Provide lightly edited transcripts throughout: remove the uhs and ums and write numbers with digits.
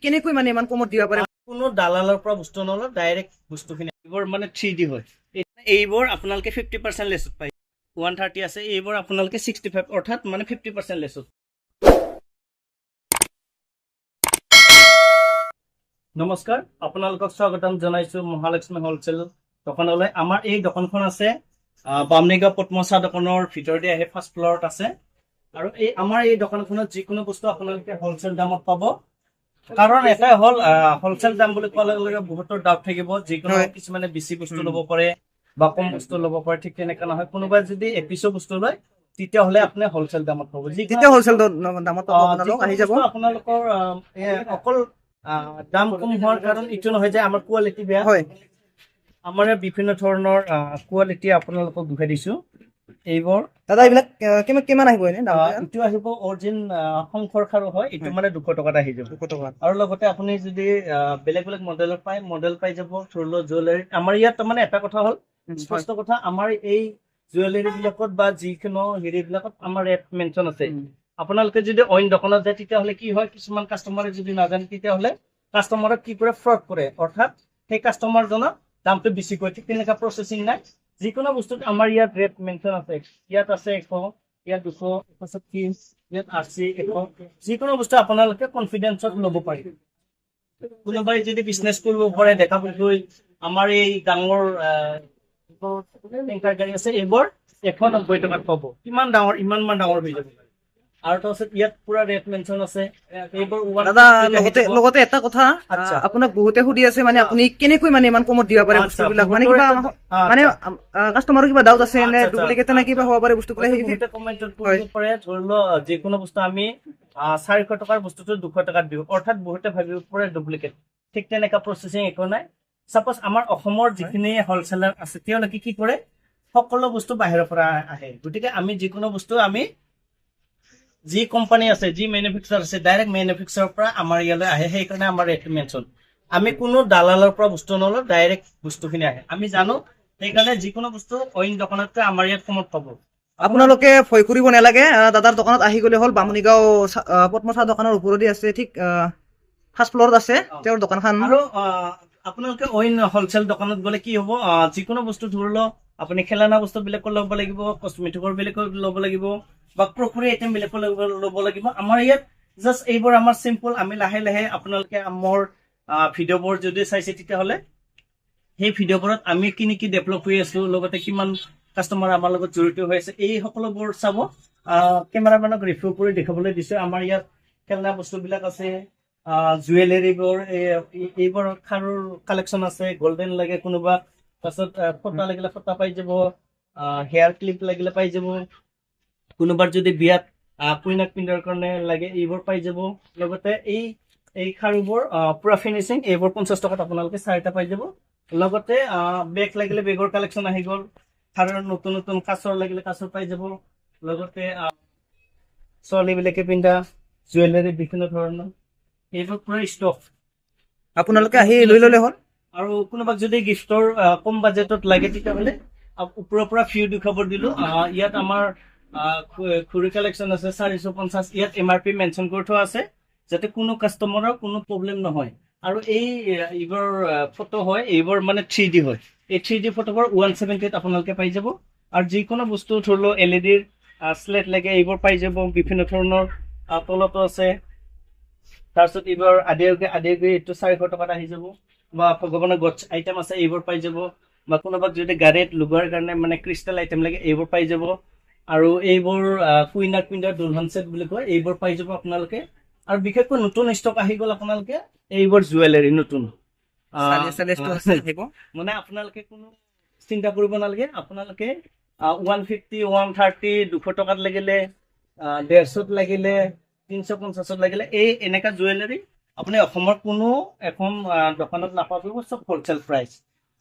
কেনেকৈ মানে ইমান কমত দিব পাৰে? কোনো দালালৰ পৰা বস্তু নলয়, ডাইৰেক্ট বস্তুখিনি এইবোৰ মানে 3D হয়। এইবোৰ আপোনালোকে 50% লেছত পায়। 130 আছে, এইবোৰ আপোনালোকে 65 অৰ্থাৎ মানে 50% লেছত। নমস্কাৰ, আপোনালোকক স্বাগতম জনাইছো মহালক্ষ্মী হোলচেল দোকানলৈ। আমাৰ এই দোকানখন আছে বামনিগাঁও পদ্মচা দোকানৰ ভিতৰতে আহে, ফাৰ্ষ্ট ফ্লৰত আছে। আৰু আমাৰ এই দোকানখনত যিকোনো বস্তু আপোনালোকে হোলচেল দামত পাব। কাৰণ এটাই হ'ল হোলচেল দাম বুলি কোৱাৰ লগে লগে বহুতৰ ডাউট থাকিব, যিকোনো কিছুমানে বেছি বস্তু ল'ব পাৰে বা কম বস্তু ল'ব পাৰে, ঠিক তেনেকা নহয়। কোনোবাই যদি এপিছো বস্তু লয় তেতিয়াহ'লে আপুনি হোলচেল দামত পাব। তেতিয়া হোলচেল দামত পাব, আপোনালোক আহি যাব। আপোনালোকৰ অকল দাম কম হোৱাৰ কাৰণ এইটো নহয় যে আমাৰ কোৱালিটি বেয়া হয়। আমাৰ বিভিন্ন ধৰণৰ কোৱালিটি আপোনালোকক দেখুৱাই দিছো। এইবোৰ দাদা এইবিলাক কিমান আহিব এনে দাম? এইটো আহিব অৰিজিন শংকৰ খাৰু হয়, এইটো মানে 200 টকাত আহি যাব। 200 টকা। আৰু লগতে আপুনি যদি বেলেগ বেলেগ মডেলৰ পায়, মডেল পাই যাব। ধৰি লওক জুৱেলাৰী আমাৰ ইয়াত তাৰমানে এটা কথা হ'ল, স্পষ্ট কথা, আমাৰ এই জুৱেলাৰী বিলাকত বা যিকোনো হেৰি বিলাকত আমাৰ ৰেট মেনশ্যন আছে। আপোনালোকে যদি অইন দোকানত যায় তেতিয়াহ'লে কি হয়, কিছুমান কাষ্টমাৰে যদি নাজানে তেতিয়াহ'লে কাষ্টমাৰক কি কৰে, ফ্ৰড কৰে, অৰ্থাৎ সেই কাষ্টমাৰজনক দামটো বেছি কৰে। ঠিক তেনেকুৱা প্ৰচেছিং নাই। যিকোনো বস্তুত আমাৰ ইয়াত ৰেট মেনশ্যন আছে। ইয়াত আছে 100, ইয়াত 200, 130, ইয়াত 80, 100। যিকোনো বস্তু আপোনালোকে কনফিডেন্সত ল'ব পাৰি। কোনোবাই যদি বিজনেছ কৰিব পাৰে, দেখা গৈ আমাৰ এই ডাঙৰ টেংকাৰ গাড়ী আছে, এইবোৰ 190 টকাত পাব। কিমান ডাঙৰ, ইমান ডাঙৰ হৈ যাব। আৰু তাৰপিছত ইয়াত পুৰা ৰেট মেনশ্যন আছে। এইবোৰ দাদা লগতে এটা কথা, আপোনাক বহুতে সুধি আছে মানে আপুনি কেনেকৈ মানে ইমান কমত দিব পাৰে বস্তুবিলাক, মানে কিবা মানে কাষ্টমাৰৰ কিবা ডাউট আছে নে ডুপ্লিকেট নে কিবা হ'ব পাৰে বস্তুবিলাক? বহুতে কমেন্টত কৰিব পাৰে। ধৰি লওক যিকোনো বস্তু আমি 400 টকাৰ বস্তুটো 200 টকাত দিওঁ, অৰ্থাৎ বহুতে ভাবিব পাৰে ডুপ্লিকেট। ঠিক তেনেকা প্ৰচেছিং একো নাই। চাপ'জ আমাৰ অসমৰ যিখিনি হলচেলাৰ আছে তেওঁলোকে কি কৰে, সকলো বস্তু বাহিৰৰ পৰা আহে। গতিকে আমি যিকোনো বস্তু আমি যি কোম্পানী আছে, যি মেনুফেকচাৰ আছে, ডাইৰেক্ট মেনুফেকচাৰৰ পৰা আমাৰ ইয়ালৈ আহে। সেইকাৰণে আমাৰ ৰেট মেনশ্যন। আমি কোনো দালালৰ পৰা বস্তু নলওঁ, ডাইৰেক্ট বস্তুখিনি আহে। আমি জানো, সেইকাৰণে যিকোনো বস্তু অইন দোকানতকৈ আমাৰ ইয়াত কমত পাব। আপোনালোকে ভয় কৰিব নালাগে, দাদাৰ দোকানত আহি গ'লে হ'ল। বামুণীগাঁও পদ্মচা দোকানৰ ওপৰতে আছে, ঠিক ফাৰ্ষ্ট ফ্লৰত আছে তেওঁৰ দোকানখন। আৰু আপোনালোকে অইন হোলচেল দোকানত গ'লে কি হ'ব, যিকোনো বস্তু ধৰি লওক আপুনি খেলানা বস্তু বেলেগকৈ ল'ব লাগিব, কচমেটিকৰ বেলেগকৈ ল'ব লাগিব, বা ক্ৰকাৰী আইটেম বেলেগকৈ ল'ব লাগিব। আমাৰ ইয়াত জাষ্ট এইবোৰ আমাৰ চিম্পল। আমি লাহে লাহে আপোনালোকে মোৰ ভিডিঅ'বোৰ যদি চাইছে তেতিয়াহ'লে সেই ভিডিঅ'বোৰত আমি কি ডেভেলপ হৈ আছো, লগতে কিমান কাষ্টমাৰ আমাৰ লগত জড়িত হৈ আছে, এই সকলোবোৰ চাব। কেমেৰামেনক ৰিভিউ কৰি দেখাবলৈ দিছে। আমাৰ ইয়াত খেলনা বস্তুবিলাক আছে, জুৱেলাৰীবোৰ, এইবোৰ খাৰুৰ কালেকশ্যন আছে। গল্ডেন লাগে কোনোবা, তাৰপিছত ফটা লাগিলে ফটা পাই যাব, হেয়াৰ ক্লিপ লাগিলে পাই যাব। কোনোবাৰ যদি বিয়াত কুইনাক পিন্ধাৰ কাৰণে লাগে, এইবোৰ পাই যাব। লগতে এই খাৰুবোৰ পুৰা ফিনিচিং, এইবোৰ 50 টকাত আপোনালোকে 4টা পাই যাব। লগতে বেগ লাগিলে বেগৰ কালেকশ্যন আহি গ'ল। খাৰুৰ নতুন নতুন কাচৰ লাগিলে কাচৰ পাই যাব। লগতে ছোৱালীবিলাকে পিন্ধা জুৱেলাৰী বিভিন্ন ধৰণৰ, এইবোৰ পুৰা ষ্টক। আপোনালোকে আহি লৈ ল'লে হ'ল। আৰু কোনোবাক যদি গিফ্টৰ কম বাজেটত লাগে তেতিয়াহ'লে ওপৰৰ পৰা ভিউ দেখুৱাব দিলো। ইয়াত আমাৰ খুৰী কালেকশ্যন আছে 450। ইয়াত MRP মেনশ্যন কৰি থোৱা আছে, যাতে কোনো কাষ্টমাৰৰ কোনো প্ৰব্লেম নহয়। আৰু এইবোৰ ফটো হয়, এইবোৰ মানে 3D হয়। এই 3D ফটোবোৰ 170ত আপোনালোকে পাই যাব। আৰু যিকোনো বস্তু ধৰি লওক LED শ্লেট লাগে, এইবোৰ পাই যাব। বিভিন্ন ধৰণৰ তলতো আছে। তাৰপিছত এইবোৰ আদি এইটো 400 টকাত আহি যাব। বা ভগৱানৰ গছ আইটেম আছে, এইবোৰ পাই যাব। বা কোনোবাক যদি গাড়ীত লগোৱাৰ কাৰণে মানে ক্ৰিষ্টেল আইটেম লাগে, এইবোৰ পাই যাব। আৰু এইবোৰ কুইনাক পিন্ধা দুলহন ছেট বুলি কয়, এইবোৰ পাই যাব আপোনালোকে। আৰু বিশেষকৈ নতুন ষ্টক আহি গ'ল আপোনালোকে এইবোৰ জুৱেলাৰী নতুন মানে আপোনালোকে কোনো চিন্তা কৰিব নালাগে। আপোনালোকে 150, 130, 200 টকাত লাগিলে, 150ত লাগিলে, 350ত লাগিলে, এনেকা জুৱেলাৰী আপুনি অসমৰ কোনো এখন দোকানত নাপাব, চব হোলচেল প্ৰাইচ।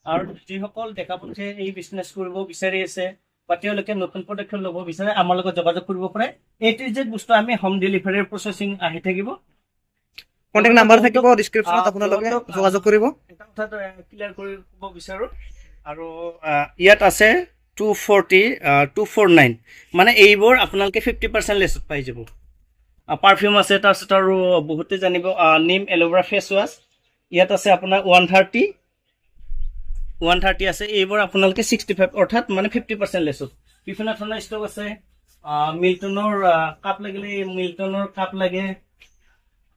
আৰু যিসকল দেখা পাইছে এই বিজনেছ কৰিব বিচাৰি আছে বা তেওঁলোকে নতুন পদক্ষেপ ল'ব বিচাৰে, আমাৰ লগত যোগাযোগ কৰিব পাৰে। A to Z বস্তু আমি হোম ডেলিভাৰীৰ প্ৰচেছিং আহি থাকিব। কন্টেক্ট নাম্বাৰ থাকিব ডিছক্ৰিপশ্যনত, আপোনালোকে যোগাযোগ কৰিব। এটা কথা ক্লিয়াৰ কৰিব বিচাৰো। আৰু ইয়াত আছে 240, 249, মানে এইবোৰ আপোনালোকে 50% লেছত পাই যাব। পাৰফিউম আছে, তাৰপিছত আৰু বহুতে জানিব নিম এল'ভেৰা ফেচ ৱাছ ইয়াত আছে আপোনাৰ 130 আছে। এইবোৰ আপোনালোকে 65 অৰ্থাৎ মানে 50% লেছত। বিভিন্ন ধৰণৰ ষ্টক আছে। মিল্টনৰ কাপ লাগিলে মিল্টনৰ কাপ লাগে,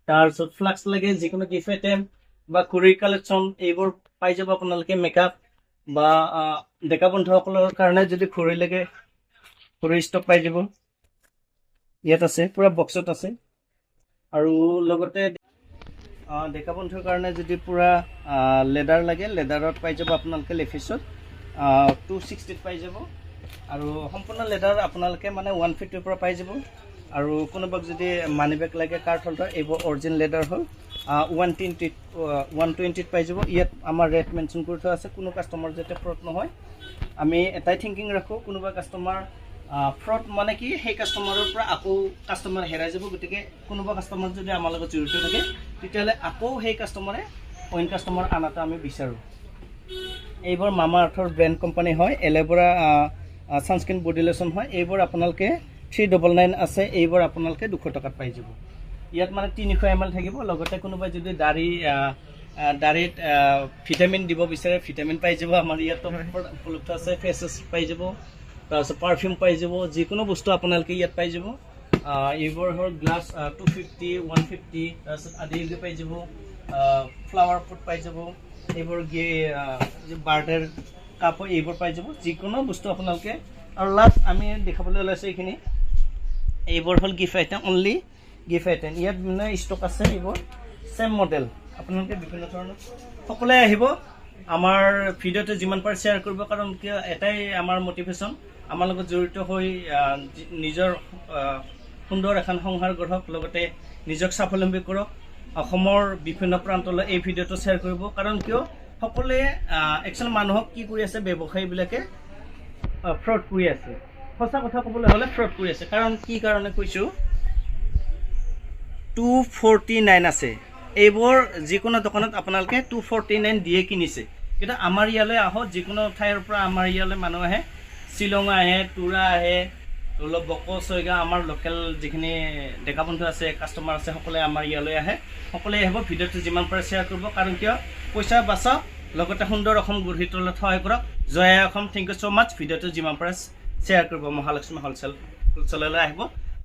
তাৰপিছত ফ্লাক্স লাগে, যিকোনো গিফ্ট আইটেম বা ঘড়ীৰ কালেকশ্যন এইবোৰ পাই যাব আপোনালোকে। মেকআপ বা ডেকা বন্ধুসকলৰ কাৰণে যদি ঘড়ী লাগে ঘড়ীৰ ষ্টক পাই যাব। ইয়াত আছে পুৰা বক্সত আছে। আৰু লগতে ডেকা বন্ধুৰ কাৰণে যদি পুৰা লেডাৰ লাগে লেডাৰত পাই যাব আপোনালোকে। লেফিছত 260 পাই যাব। আৰু সম্পূৰ্ণ লেডাৰ আপোনালোকে মানে 150 পৰা পাই যাব। আৰু কোনোবাক যদি মানি বেগ লাগে কাৰ্ড হোল্ডাৰ এইবোৰ অৰিজিনেল লেডাৰ হ'ল 120 পাই যাব। ইয়াত আমাৰ ৰেট মেনশ্যন কৰি থোৱা আছে। কোনো কাষ্টমাৰ যাতে ফ্ৰড নহয়, আমি এটাই থিংকিং ৰাখোঁ, কোনোবা কাষ্টমাৰ ফ্ৰড মানে কি সেই কাষ্টমাৰৰ পৰা আকৌ কাষ্টমাৰ হেৰাই যাব। গতিকে কোনোবা কাষ্টমাৰ যদি আমাৰ লগত জড়িত থাকে তেতিয়াহ'লে আকৌ সেই কাষ্টমাৰে অইন কাষ্টমাৰ আনাটো আমি বিচাৰোঁ। এইবোৰ মামা আৰ্থৰ ব্ৰেণ্ড কোম্পানী হয়। এল'ভেৰা ছানস্ক্ৰীণ বডি লোশ্যন হয়। এইবোৰ আপোনালোকে 399 আছে। এইবোৰ আপোনালোকে 200 টকাত পাই যাব। ইয়াত মানে 300 ml থাকিব। লগতে কোনোবাই যদি দাড়িত ভিটামিন দিব বিচাৰে ভিটামিন পাই যাব। আমাৰ ইয়াত উপলব্ধ আছে। ফেচেছ পাই যাব, তাৰপিছত পাৰফিউম পাই যাব, যিকোনো বস্তু আপোনালোকে ইয়াত পাই যাব। এইবোৰ হ'ল গ্লাছ 250 150 তাৰপিছত আদি পাই যাব। ফ্লাৱাৰ পট পাই যাব। এইবোৰ বাৰ্থডেৰ কাপ হয় এইবোৰ পাই যাব, যিকোনো বস্তু আপোনালোকে। আৰু লাষ্ট আমি দেখাবলৈ ওলাইছোঁ এইখিনি। এইবোৰ হ'ল gift item, only gift item. ইয়াত বিভিন্ন ষ্টক আছে। এইবোৰ চেম মডেল আপোনালোকে বিভিন্ন ধৰণৰ সকলোৱে আহিব। আমাৰ ভিডিঅ'টো যিমান পাৰে শ্বেয়াৰ কৰিব, কাৰণ কিয় এটাই আমাৰ মটিভেশ্যন, আমাৰ লগত জড়িত হৈ নিজৰ সুন্দৰ এখন সংসাৰ গঢ়ক, লগতে নিজক স্বাৱলম্বী কৰক। অসমৰ বিভিন্ন প্ৰান্তলৈ এই ভিডিঅ'টো শ্বেয়াৰ কৰিব। কাৰণ কিয় সকলোৱে একচুৱেলি মানুহক কি কৰি আছে, ব্যৱসায়ীবিলাকে ফ্ৰড কৰি আছে। সঁচা কথা ক'বলৈ হ'লে ফ্ৰড কৰি আছে। কাৰণ কি কাৰণে কৈছোঁ, 249 আছে। এইবোৰ যিকোনো দোকানত আপোনালোকে 249 দিয়ে কিনিছে। কিন্তু আমাৰ ইয়ালৈ আহক, যিকোনো ঠাইৰ পৰা আমাৰ ইয়ালৈ মানুহ আহে, শ্বিলং আহে, তুৰা আহে, অলপ বকো ছয়গাঁও, আমাৰ লোকেল যিখিনি ডেকা বন্ধু আছে কাষ্টমাৰ আছে সকলোৱে আমাৰ ইয়ালৈ আহে। সকলোৱে আহিব, ভিডিঅ'টো যিমান পাৰে শ্বেয়াৰ কৰিব। কাৰণ কিয় পইচা বাচাওক, লগতে সুন্দৰ অসম গঢ়ি তোলাত সহায় কৰক। জয় অসম। থেংক ইউ ছ' মাছ। ভিডিঅ'টো যিমান পাৰে শ্বেয়াৰ কৰিব। মহালক্ষ্মী হ'লচেললৈ আহিব।